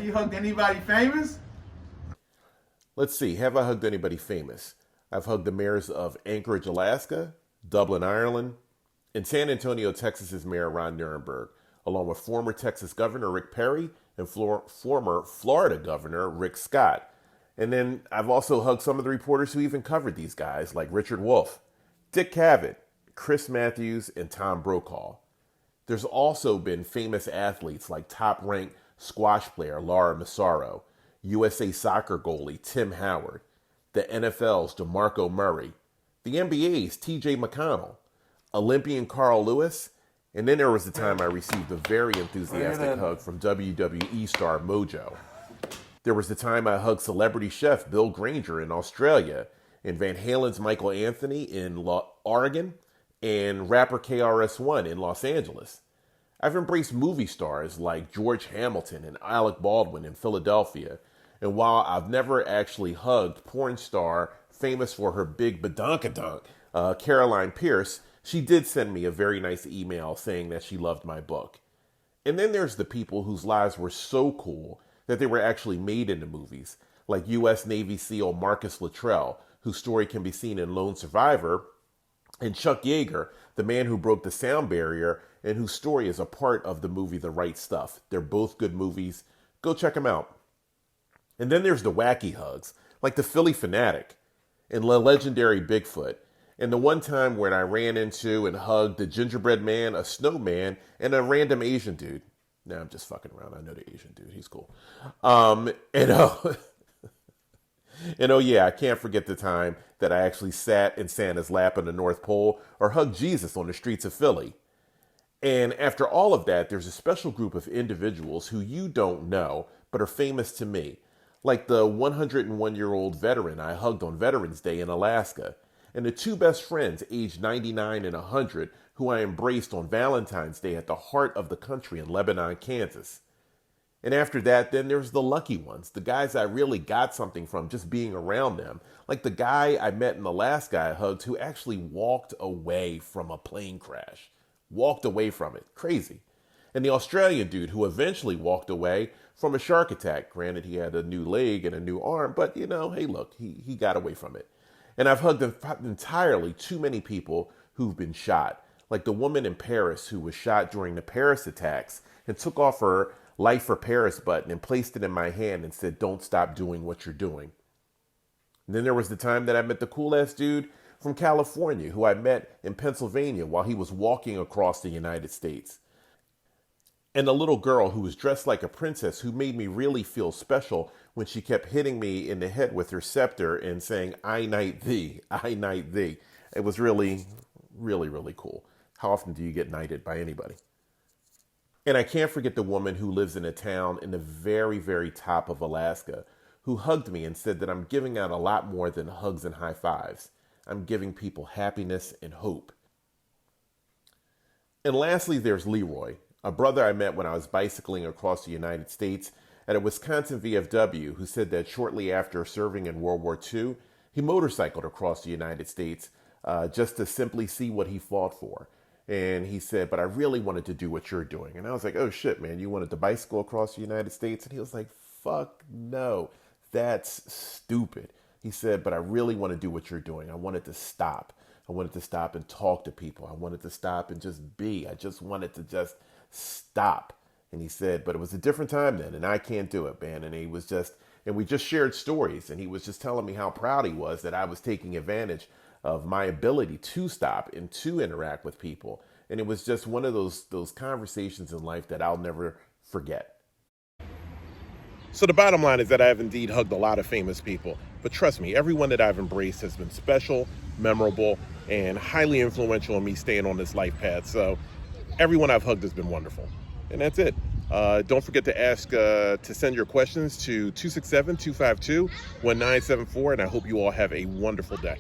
Have you hugged anybody famous? Let's see, have I hugged anybody famous? I've hugged the mayors of Anchorage, Alaska, Dublin, Ireland, and San Antonio, Texas's Mayor Ron Nirenberg, along with former Texas Governor Rick Perry and former Florida Governor Rick Scott. And then I've also hugged some of the reporters who even covered these guys, like Richard Wolff, Dick Cavett, Chris Matthews, and Tom Brokaw. There's also been famous athletes like top-ranked squash player Laura Massaro, USA soccer goalie Tim Howard, the NFL's DeMarco Murray, the NBA's TJ McConnell, Olympian Carl Lewis, and then there was the time I received a very enthusiastic hug from WWE star Mojo. There was the time I hugged celebrity chef Bill Granger in Australia, and Van Halen's Michael Anthony in Oregon, and rapper KRS-One in Los Angeles. I've embraced movie stars like George Hamilton and Alec Baldwin in Philadelphia, and while I've never actually hugged porn star famous for her big badonkadonk, Caroline Pierce, she did send me a very nice email saying that she loved my book. And then there's the people whose lives were so cool that they were actually made into movies, like U.S. Navy SEAL Marcus Luttrell, whose story can be seen in Lone Survivor, and Chuck Yeager, the man who broke the sound barrier and whose story is a part of the movie The Right Stuff. They're both good movies. Go check them out. And then there's the wacky hugs, like the Philly Fanatic and the legendary Bigfoot, and the one time when I ran into and hugged the gingerbread man, a snowman, and a random Asian dude. Nah, I'm just fucking around. I know the Asian dude. He's cool. And oh yeah, I can't forget the time that I actually sat in Santa's lap in the North Pole or hugged Jesus on the streets of Philly. And after all of that, there's a special group of individuals who you don't know, but are famous to me. Like the 101-year-old veteran I hugged on Veterans Day in Alaska, and the two best friends aged 99 and 100 who I embraced on Valentine's Day at the heart of the country in Lebanon, Kansas. And after that, then there's the lucky ones, the guys I really got something from just being around them. Like the guy I met in Alaska I hugged who actually walked away from a plane crash. Walked away from it. Crazy. And the Australian dude who eventually walked away from a shark attack. Granted, he had a new leg and a new arm, but hey, look, he got away from it. And I've hugged entirely too many people who've been shot. Like the woman in Paris who was shot during the Paris attacks and took off her Life for Paris button and placed it in my hand and said, "Don't stop doing what you're doing." And then there was the time that I met the cool ass dude from California who I met in Pennsylvania while he was walking across the United States. And a little girl who was dressed like a princess who made me really feel special when she kept hitting me in the head with her scepter and saying, "I knight thee, I knight thee." It was really, really, really cool. How often do you get knighted by anybody? And I can't forget the woman who lives in a town in the very, very top of Alaska who hugged me and said that I'm giving out a lot more than hugs and high fives. I'm giving people happiness and hope. And lastly, there's Leroy, a brother I met when I was bicycling across the United States at a Wisconsin VFW who said that shortly after serving in World War II, he motorcycled across the United States just to simply see what he fought for. And he said, "But I really wanted to do what you're doing." And I was like, "Oh shit, man, you wanted to bicycle across the United States?" And he was like, "Fuck no, that's stupid." He said, "But I really want to do what you're doing. I wanted to stop. I wanted to stop and talk to people. I wanted to stop and just be. I just wanted to just stop." And he said, "But it was a different time then, and I can't do it, man." And we just shared stories, and he was just telling me how proud he was that I was taking advantage of my ability to stop and to interact with people. And it was just one of those conversations in life that I'll never forget. So the bottom line is that I have indeed hugged a lot of famous people. But trust me, everyone that I've embraced has been special, memorable, and highly influential in me staying on this life path. So everyone I've hugged has been wonderful. And that's it. Don't forget to ask to send your questions to 267-252-1974. And I hope you all have a wonderful day.